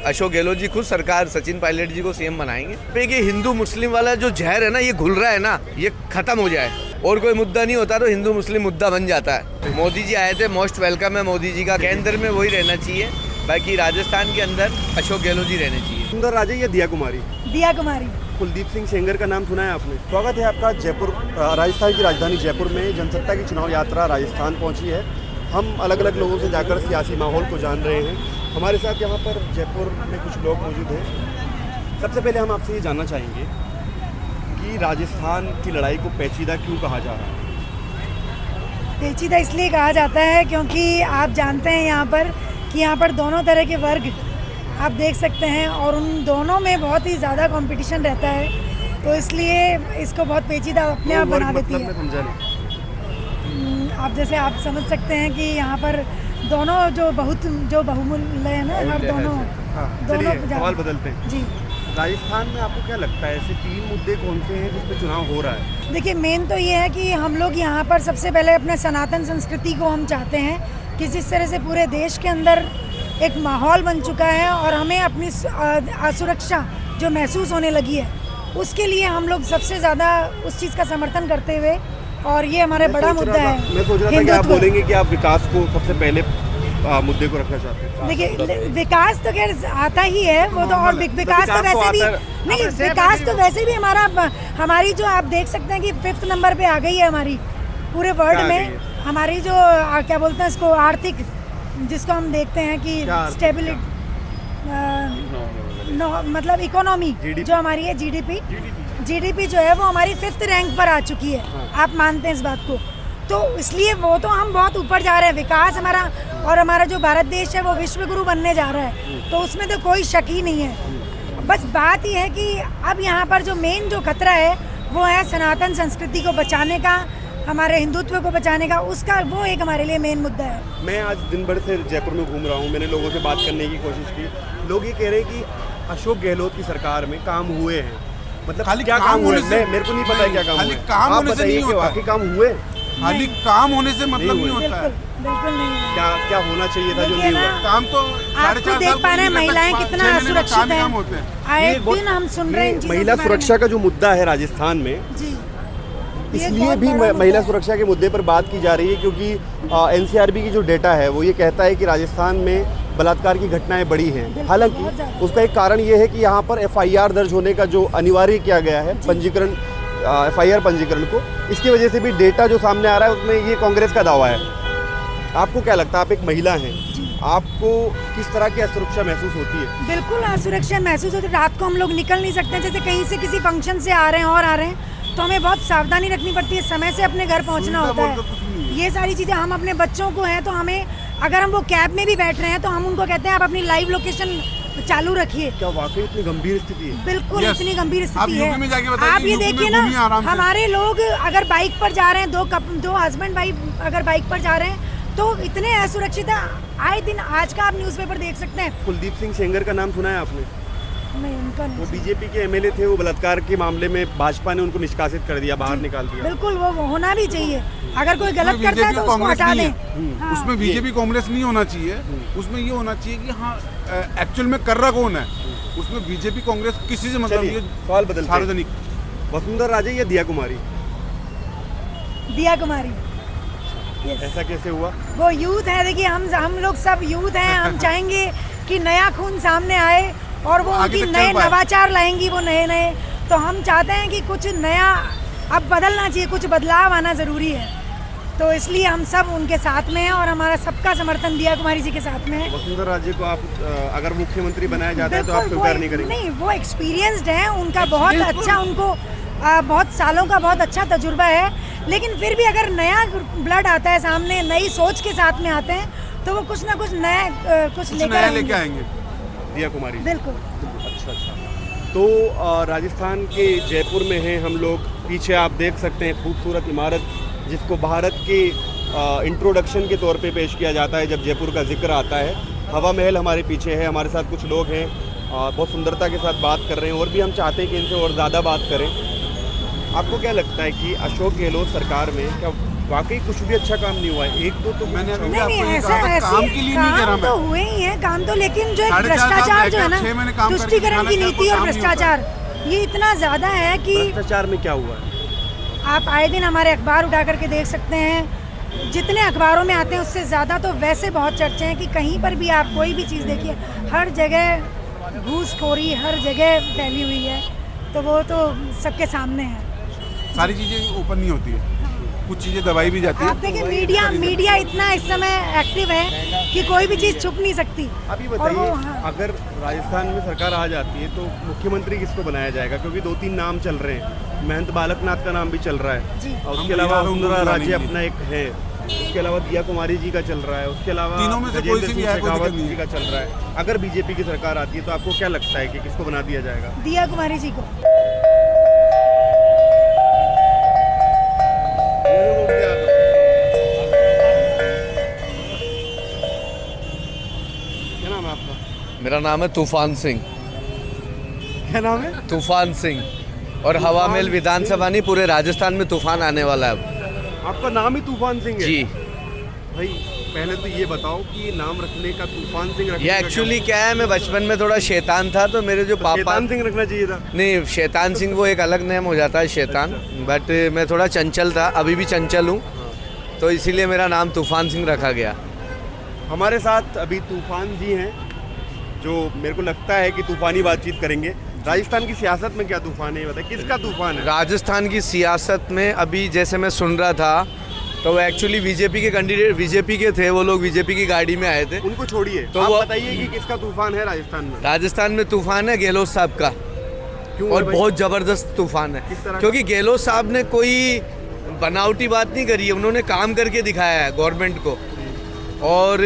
अशोक गहलोत जी खुद सरकार सचिन पायलट जी को सीएम बनाएंगे। पे कि हिंदू मुस्लिम वाला जो जहर है ना, ये घुल रहा है ना, ये खत्म हो जाए। और कोई मुद्दा नहीं होता तो हिंदू मुस्लिम मुद्दा बन जाता है। मोदी जी आए थे, मोस्ट वेलकम है मोदी जी का, केंद्र में वही रहना चाहिए। बाकी राजस्थान के अंदर अशोक गहलोत जी रहने चाहिए। वसुंधरा राजे या दिया कुमारी? दिया कुमारी। कुलदीप सिंह सेंगर का नाम सुना है आपने? स्वागत है आपका जयपुर, राजस्थान की राजधानी जयपुर में जनसत्ता की चुनाव यात्रा राजस्थान पहुंची है। हम अलग अलग लोगों से जाकर सियासी माहौल को जान रहे हैं। हमारे साथ यहाँ पर जयपुर में कुछ लोग मौजूद हैं। सबसे पहले हम आपसे ये जानना चाहेंगे कि राजस्थान की लड़ाई को पेचीदा क्यों कहा जा रहा है? पेचीदा इसलिए कहा जाता है क्योंकि आप जानते हैं यहाँ पर दोनों तरह के वर्ग आप देख सकते हैं और उन दोनों में बहुत ही ज़्यादा कंपटीशन रहता है, तो इसलिए इसको बहुत पेचीदा अपने आप बना देती है। आप जैसे आप समझ सकते हैं कि यहाँ पर दोनों जो बहुमूल्य है ना, हर दोनों सवाल बदलते हैं जी। राजस्थान में आपको क्या लगता है ऐसे 3 मुद्दे कौन से हैं जिस पे चुनाव हो रहा है? देखिए, मेन तो ये है कि हम लोग यहाँ पर सबसे पहले अपने सनातन संस्कृति को हम चाहते हैं कि जिस तरह से पूरे देश के अंदर एक माहौल बन चुका है और हमें अपनी असुरक्षा जो महसूस होने लगी है, उसके लिए हम लोग सबसे ज़्यादा उस चीज़ का समर्थन करते हुए, और ये हमारा बड़ा मुद्दा है। मैं सोच रहा था कि आप बोलेंगे कि आप विकास को सबसे पहले मुद्दे को रखना चाहते हैं। देखिए, विकास तो खैर आता ही है वो तो, और विकास तो वैसे भी नहीं, विकास तो वैसे भी हमारी जो आप देख सकते हैं कि 5th नंबर पे आ गई है हमारी पूरे वर्ल्ड में। हमारी जो क्या बोलते हैं इसको, आर्थिक, जिसको हम देखते हैं कि स्टेबिलिटी, मतलब इकोनॉमी जो हमारी है, जीडीपी जो है वो हमारी 5th रैंक पर आ चुकी है। आप मानते हैं इस बात को? तो इसलिए वो तो हम बहुत ऊपर जा रहे हैं। विकास हमारा, और हमारा जो भारत देश है वो विश्व गुरु बनने जा रहा है, तो उसमें तो कोई शक ही नहीं है। बस बात यह है कि अब यहाँ पर जो मेन जो खतरा है वो है सनातन संस्कृति को बचाने का, हमारे हिंदुत्व को बचाने का, उसका वो एक हमारे लिए मेन मुद्दा है। मैं आज दिन भर से जयपुर में घूम रहा हूँ, मैंने लोगों से बात करने की कोशिश की। लोग ये कह रहे हैं कि अशोक गहलोत की सरकार में काम हुए हैं। मतलब खाली क्या काम हुए? मेरे को नहीं पता है क्या काम हुए। काम होने से नहीं होता, बाकी काम हुए, खाली काम होने से मतलब नहीं होता है। बिल्कुल नहीं। क्या होना चाहिए था जो नहीं हुआ? काम तो आप तो देख पा रहे हैं महिलाएं कितना असुरक्षित है। आए दिन हम सुन रहे हैं महिला सुरक्षा का जो मुद्दा है राजस्थान में जी, इसलिए भी महिला सुरक्षा के मुद्दे पर बात की जा रही है क्योंकि एनसीआरबी की जो डेटा है वो ये कहता है कि राजस्थान में बलात्कार की घटनाएं बढ़ी हैं। हालांकि उसका एक कारण ये है कि यहाँ पर एफआईआर दर्ज होने का जो अनिवार्य किया गया है पंजीकरण, एफआईआर पंजीकरण को, इसकी वजह से भी डेटा जो सामने आ रहा है उसमें ये कांग्रेस का दावा है। आपको क्या लगता है, आप एक महिला हैं, आपको किस तरह की असुरक्षा महसूस होती है? बिल्कुल असुरक्षा महसूस होती है। रात को हम लोग निकल नहीं सकते, जैसे कहीं से किसी फंक्शन से आ रहे हैं और आ रहे हैं तो हमें बहुत सावधानी रखनी पड़ती है, समय से अपने घर पहुंचना होता है। ये सारी चीज़ें, हम अपने बच्चों को हैं तो हमें, अगर हम वो कैब में भी बैठ रहे हैं तो हम उनको कहते हैं आप अपनी लाइव लोकेशन चालू रखिए। क्या वाकई इतनी गंभीर स्थिति है? बिल्कुल इतनी गंभीर स्थिति है। आप ये देखिए ना, हमारे लोग अगर बाइक पर जा रहे हैं, दो हस्बैंड वाइफ अगर बाइक पर जा रहे हैं तो इतने असुरक्षित है। आए दिन आज का आप न्यूज़पेपर देख सकते हैं। कुलदीप सिंह सेंगर का नाम सुना है आपने? नहीं, उनका नहीं। वो बीजेपी के एमएलए थे, वो बलात्कार के मामले में भाजपा ने उनको निष्कासित कर दिया, बाहर निकाल दिया। बिल्कुल, वो होना भी चाहिए। अगर कोई गलत करता है तो उसको हटा दें। उसमें बीजेपी कांग्रेस नहीं होना चाहिए, उसमें ये होना चाहिए कि हाँ एक्चुअल में कर रहा कौन है। उसमें बीजेपी कांग्रेस किसी से मतलब ये सवाल बदल सार्वजनिक। वसुंधरा राजे या दिया कुमारी? दिया कुमारी। ऐसा कैसे हुआ? वो यूथ है, देखिए हम लोग सब यूथ हैं। हम चाहेंगे कि नया खून सामने आए और वो उनकी नए नवाचार लाएंगी, वो नए। तो हम चाहते हैं कि कुछ नया अब बदलना चाहिए, कुछ बदलाव आना ज़रूरी है। तो इसलिए हम सब उनके साथ में हैं और हमारा सबका समर्थन दिया कुमारी जी के साथ में है। वसुंधरा राजे को आप अगर मुख्यमंत्री बनाया जाता है तो आप स्वीकार नहीं करेंगे? नहीं, वो एक्सपीरियंस्ड है, उनका बहुत अच्छा, उनको बहुत सालों का बहुत अच्छा तजुर्बा है। लेकिन फिर भी अगर नया ब्लड आता है सामने, नई सोच के साथ में आते हैं तो वो कुछ ना कुछ नया कुछ लेकर आएंगे। दिया कुमारी, बिल्कुल। अच्छा। तो राजस्थान के जयपुर में हैं हम लोग। पीछे आप देख सकते हैं खूबसूरत इमारत जिसको भारत के इंट्रोडक्शन के तौर पे पेश किया जाता है जब जयपुर का जिक्र आता है। हवा महल हमारे पीछे है, हमारे साथ कुछ लोग हैं, बहुत सुंदरता के साथ बात कर रहे हैं और भी हम चाहते हैं कि इनसे और ज़्यादा बात करें। आपको क्या लगता है कि अशोक गहलोत सरकार में क्या वाकई कुछ भी अच्छा काम नहीं हुआ है। एक दो तो मैंने अभी नहीं नहीं आपको ये ऐसा कहा था, ऐसे काम के लिए नहीं कह रहा काम तो मैं। हुए ही हैं, काम तो, लेकिन जो एक 4.5 साल भ्रष्टाचार जो है रह गए, 6 महीने ना, काम करके तुष्टिकरण की दिखाना नीति क्या और कोई काम नहीं होता भ्रष्टाचार ये इतना ज्यादा है कि भ्रष्टाचार में क्या हुआ है? आप आए दिन हमारे अखबार उठा करके देख सकते हैं, जितने अखबारों में आते हैं उससे ज़्यादा तो वैसे बहुत चर्चे हैं कि कहीं पर भी आप कोई भी चीज़ देखिए, हर जगह घूसखोरी हर जगह फैली हुई है, तो वो तो सबके सामने है। सारी चीजें ओपन नहीं होती है, कुछ चीजें दबाई भी जाती आप है। देखिए मीडिया इतना इस समय एक्टिव है कि कोई भी चीज़ छुप नहीं सकती। अभी और बताइए, वो, हाँ। अगर राजस्थान में सरकार आ जाती है तो मुख्यमंत्री किसको बनाया जाएगा? क्योंकि 2-3 नाम चल रहे हैं, महंत बालकनाथ का नाम भी चल रहा है जी। और हम उसके अलावा बिहार वसुंधरा उनको राजे बुला अपना एक है, उसके अलावा दिया कुमारी जी का चल रहा है, उसके अलावा तीनों में से कोई गजेंद्र सी भी सिंह है, कोई शेखावत दिक्कत नहीं जी का चल रहा है। अगर बीजेपी की सरकार आती है तो आपको क्या लगता है कि किसको बना दिया जाएगा? दिया कुमारी जी को। क्या नाम है आपका? मेरा नाम है तूफान सिंह, क्या नाम है? तूफान सिंह। और हवा महल विधानसभा नहीं, पूरे राजस्थान में तूफान आने वाला है अब। आपका नाम ही तूफान सिंह है? जी, भाई पहले तो ये बताओ कि ये नाम रखने का तूफान सिंह रखने ये का एक्चुअली क्या है, मैं बचपन में थोड़ा शैतान था, तो मेरे जो क्या- पापा, शैतान सिंह रखना चाहिए था। नहीं शैतान सिंह वो एक अलग नेम हो जाता है शैतान, बट मैं थोड़ा चंचल था, अभी भी चंचल हूँ, तो इसीलिए मेरा नाम तूफान सिंह रखा गया। हमारे साथ अभी तूफान जी हैं, जो मेरे को लगता है कि तूफानी बातचीत करेंगे। राजस्थान की सियासत में क्या तूफान है, ये बताइए, किसका तूफान है? राजस्थान की सियासत में अभी जैसे मैं सुन रहा था, तो वो एक्चुअली बीजेपी के कैंडिडेट बीजेपी के थे, वो लोग बीजेपी की गाड़ी में आए थे। उनको छोड़िए, तो आप वो- बताइए कि किसका तूफान है राजस्थान में? राजस्थान में तूफान है गहलोत साहब का, क्यों और है भाई? बहुत ज़बरदस्त तूफान है, किस तरह का? क्योंकि गहलोत साहब ने कोई बनावटी बात नहीं करी है, उन्होंने काम करके दिखाया है गवर्नमेंट को। और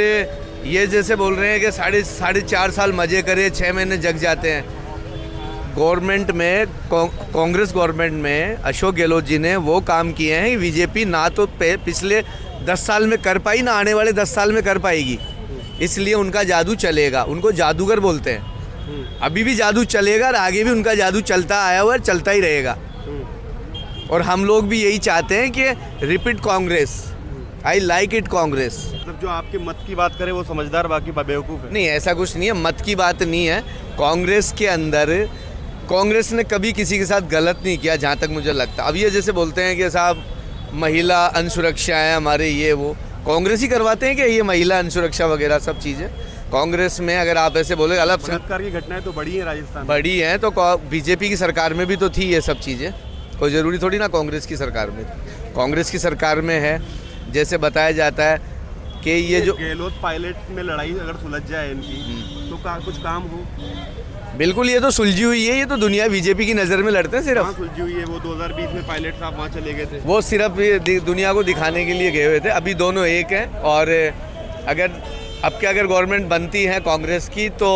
ये जैसे बोल रहे हैं कि साढ़े 4 साल मज़े करे, 6 महीने जग जाते हैं। गवर्नमेंट में, कांग्रेस गवर्नमेंट में अशोक गहलोत जी ने वो काम किए हैं, बीजेपी ना तो पिछले 10 साल में कर पाई, ना आने वाले 10 साल में कर पाएगी, इसलिए उनका जादू चलेगा। उनको जादूगर बोलते हैं, अभी भी जादू चलेगा और आगे भी उनका जादू चलता आया हुआ है, चलता ही रहेगा। और हम लोग भी यही चाहते हैं कि repeat Congress, I like it Congress. मतलब जो आपके मत की बात करे वो समझदार, बाकी बेवकूफ़ है। नहीं, ऐसा कुछ नहीं है, मत की बात नहीं है। कांग्रेस के अंदर कांग्रेस ने कभी किसी के साथ गलत नहीं किया, जहाँ तक मुझे लगता है। अब ये जैसे बोलते हैं कि साहब महिला अनुसुरक्षा है हमारे, ये वो कांग्रेस ही करवाते हैं कि ये महिला अनुसुरक्षा वगैरह सब चीज़ें कांग्रेस में, अगर आप ऐसे बोले अलग बलात्कार की घटनाएं तो बड़ी है राजस्थान में। बड़ी हैं, तो बीजेपी की सरकार में भी तो थी ये सब चीज़ें, कोई ज़रूरी थोड़ी ना कांग्रेस की सरकार में थी। कांग्रेस की सरकार में है, जैसे बताया जाता है कि ये जो गहलोत पायलट में लड़ाई अगर सुलझ जाए इनकी तो कुछ काम हो। बिल्कुल, ये तो सुलझी हुई है, ये तो दुनिया बीजेपी की नज़र में लड़ते हैं कहाँ सिर्फ। सुलझी हुई है? वो 2020 में पायलट साहब वहाँ चले गए थे। वो सिर्फ ये दुनिया को दिखाने के लिए गए हुए थे, अभी दोनों एक हैं। और अगर गवर्नमेंट बनती है कांग्रेस की, तो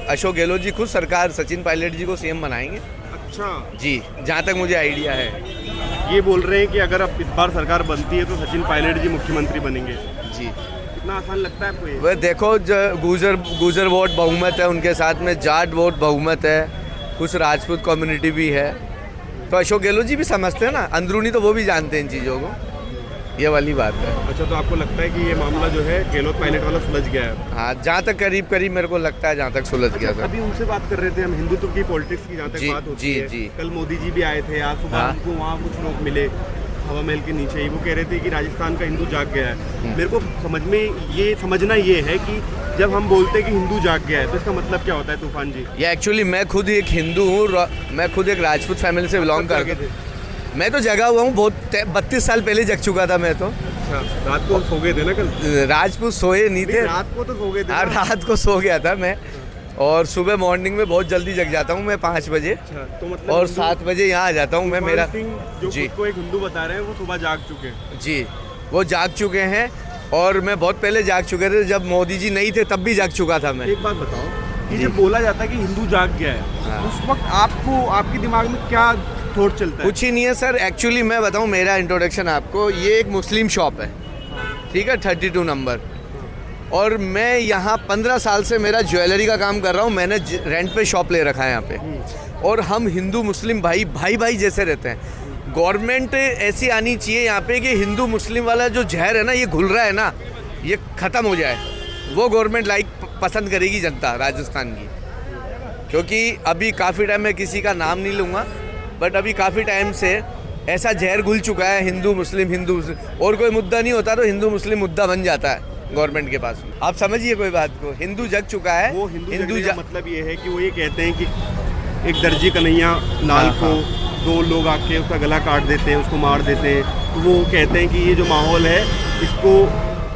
अशोक गहलोत जी खुद सरकार सचिन पायलट जी को सीएम बनाएंगे। अच्छा, जी, जहाँ तक मुझे आइडिया है। ये बोल रहे हैं कि अगर अब इस बार सरकार बनती है तो सचिन पायलट जी मुख्यमंत्री बनेंगे। जी, कितना आसान लगता है आपको ये? वह देखो, गुजर वोट बहुमत है उनके साथ में, जाट वोट बहुमत है, कुछ राजपूत कम्युनिटी भी है, तो अशोक गहलोत जी भी समझते हैं ना, अंदरूनी तो वो भी जानते हैं इन चीज़ों को, ये वाली बात है। अच्छा, तो आपको लगता है कि ये मामला जो है गहलोत पायलट वाला सुलझ गया है? हाँ, जहाँ तक करीब मेरे को लगता है, जहाँ तक सुलझ गया था। अभी उनसे बात कर रहे थे हम, हिंदुत्व की पॉलिटिक्स की जहाँ तक जी, बात होती जी, है। जी। कल मोदी जी भी आए थे, आज सुबह हाँ। हमको वहाँ कुछ लोग मिले हवा महल के नीचे ही, वो कह रहे थे कि राजस्थान का हिंदू जाग गया है। मेरे को समझना ये है कि जब हम बोलते हैं कि हिंदू जाग गया है तो इसका मतलब क्या होता है तूफान जी? ये एक्चुअली मैं खुद एक हिंदू हूँ, मैं खुद एक राजपूत फैमिली से बिलोंग करता हूँ। मैं तो जगा हुआ हूँ, बहुत 32 साल पहले जग चुका था मैं तो। अच्छा, रात को सो गए थे ना कल? राजपूत सोए नहीं थे, रात को तो सो गए थे हाँ, ना? रात को सो गया था मैं, और सुबह मॉर्निंग में बहुत जल्दी जग जाता हूँ मैं 5 बजे, अच्छा, तो मतलब और हिंदू- 7 बजे यहाँ आ जाता हूँ मैं। मेरा तूफान सिंह जो जी खुद को एक हिंदू बता रहे हैं वो सुबह जाग चुके हैं। जी, वो जाग चुके हैं, और मैं बहुत पहले जाग चुके थे, जब मोदी जी नहीं थे तब भी जाग चुका था मैं। एक बात बताओ कि जी। जब बोला जाता है कि हिंदू जाग गया है, हाँ। उस वक्त आपको आपके दिमाग में क्या थॉट चलता है? कुछ ही नहीं है सर, एक्चुअली मैं बताऊँ मेरा इंट्रोडक्शन आपको, ये एक मुस्लिम शॉप है, ठीक है, 32 नंबर, और मैं यहाँ 15 साल से मेरा ज्वेलरी का काम कर रहा हूँ, मैंने रेंट पे शॉप ले रखा है यहाँ पे, और हम हिंदू मुस्लिम भाई जैसे रहते हैं। गवर्नमेंट ऐसी आनी चाहिए यहाँ पे कि हिंदू मुस्लिम वाला जो जहर है ना, ये घुल रहा है ना, ये ख़त्म हो जाए। वो गवर्नमेंट लाइक पसंद करेगी जनता राजस्थान की, क्योंकि अभी काफ़ी टाइम मैं किसी का नाम नहीं लूँगा, बट अभी काफ़ी टाइम से ऐसा जहर घुल चुका है हिंदू मुस्लिम, और कोई मुद्दा नहीं होता तो हिंदू मुस्लिम मुद्दा बन जाता है गवर्नमेंट के पास। आप समझिए कोई बात को, हिंदू जग चुका है। वो हिंदू का मतलब ये है कि वो ये कहते हैं कि एक दर्जी कन्हैया लाल को दो लोग आके उसका गला काट देते हैं, उसको मार देते हैं, तो वो कहते हैं कि ये जो माहौल है इसको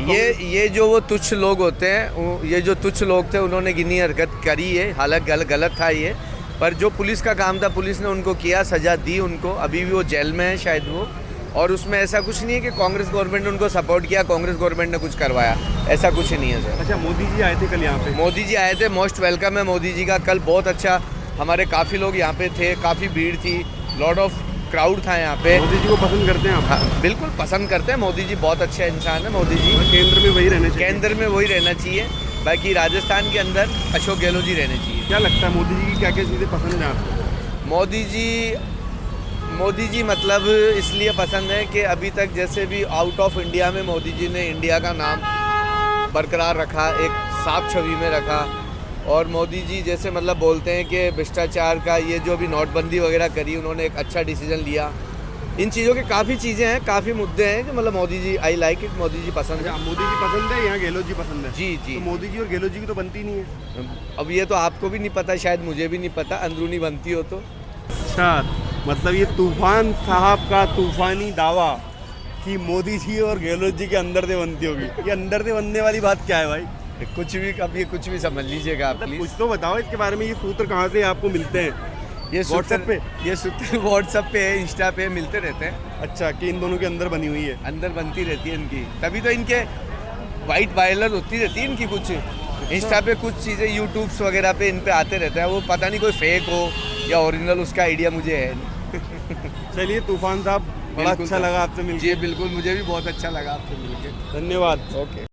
ये जो वो तुच्छ लोग होते हैं, ये जो तुच्छ लोग थे, उन्होंने गिनी हरकत करी है, हालांकि गलत था ये, पर जो पुलिस का काम था पुलिस ने उनको किया, सज़ा दी उनको। अभी भी वो जेल में है शायद वो, और उसमें ऐसा कुछ नहीं है कि कांग्रेस गवर्नमेंट ने उनको सपोर्ट किया, कांग्रेस गवर्नमेंट ने कुछ करवाया, ऐसा कुछ नहीं है सर। अच्छा, मोदी जी आए थे कल यहाँ पे? मोदी जी आए थे, मोस्ट वेलकम है मोदी जी का। कल बहुत अच्छा, हमारे काफ़ी लोग यहाँ पे थे, काफ़ी भीड़ थी, लॉट ऑफ क्राउड था यहाँ पे। मोदी जी को पसंद करते हैं आप? हाँ, बिल्कुल पसंद करते हैं। मोदी जी बहुत अच्छा इंसान है। मोदी जी केंद्र में वही रहना चाहिए? केंद्र में वही रहना चाहिए, बाकी राजस्थान के अंदर अशोक गहलोत जी रहने चाहिए। क्या लगता है मोदी जी की क्या क्या चीज़ें पसंद है आपको? मोदी जी मतलब इसलिए पसंद है कि अभी तक जैसे भी आउट ऑफ इंडिया में मोदी जी ने इंडिया का नाम बरकरार रखा, एक साफ छवि में रखा। और मोदी जी जैसे मतलब बोलते हैं कि भ्रष्टाचार का ये जो भी नोटबंदी वगैरह करी, उन्होंने एक अच्छा डिसीजन लिया। इन चीज़ों के काफ़ी चीज़ें हैं, काफ़ी मुद्दे हैं जो मतलब Modi ji, I like it, Modi ji पसंद है। मोदी जी पसंद है, यहाँ गहलोत जी पसंद है? जी जी। तो मोदी जी और गहलोत जी की तो बनती नहीं है। अब ये तो आपको भी नहीं पता, शायद मुझे भी नहीं पता, अंदरूनी बनती हो तो। अच्छा, मतलब ये तूफान साहब का तूफानी दावा कि मोदी जी और गहलोत जी के अंदर से बनती होगी, ये अंदर से बनने वाली बात क्या है भाई? कुछ भी, अब ये कुछ भी समझ लीजिएगा आप मतलब प्लीज। कुछ तो बताओ इसके बारे में, ये सूत्र कहाँ से आपको मिलते हैं? ये WhatsApp पे? ये सूत्र व्हाट्सएप पे है, इंस्टा पे मिलते रहते हैं। अच्छा, कि इन दोनों के अंदर बनी हुई है? अंदर बनती रहती है इनकी, तभी तो इनके वाइट वायरल होती रहती है इनकी कुछ। इंस्टा पे कुछ चीज़ें, यूट्यूब्स वगैरह पे इन पे आते रहते हैं, वो पता नहीं कोई फेक हो या ओरिजिनल, उसका आइडिया मुझे है नहीं। चलिए तूफान साहब, बड़ा अच्छा लगा आपसे मिलकर। जी बिल्कुल, मुझे भी बहुत अच्छा लगा आपसे मिलकर। धन्यवाद। ओके।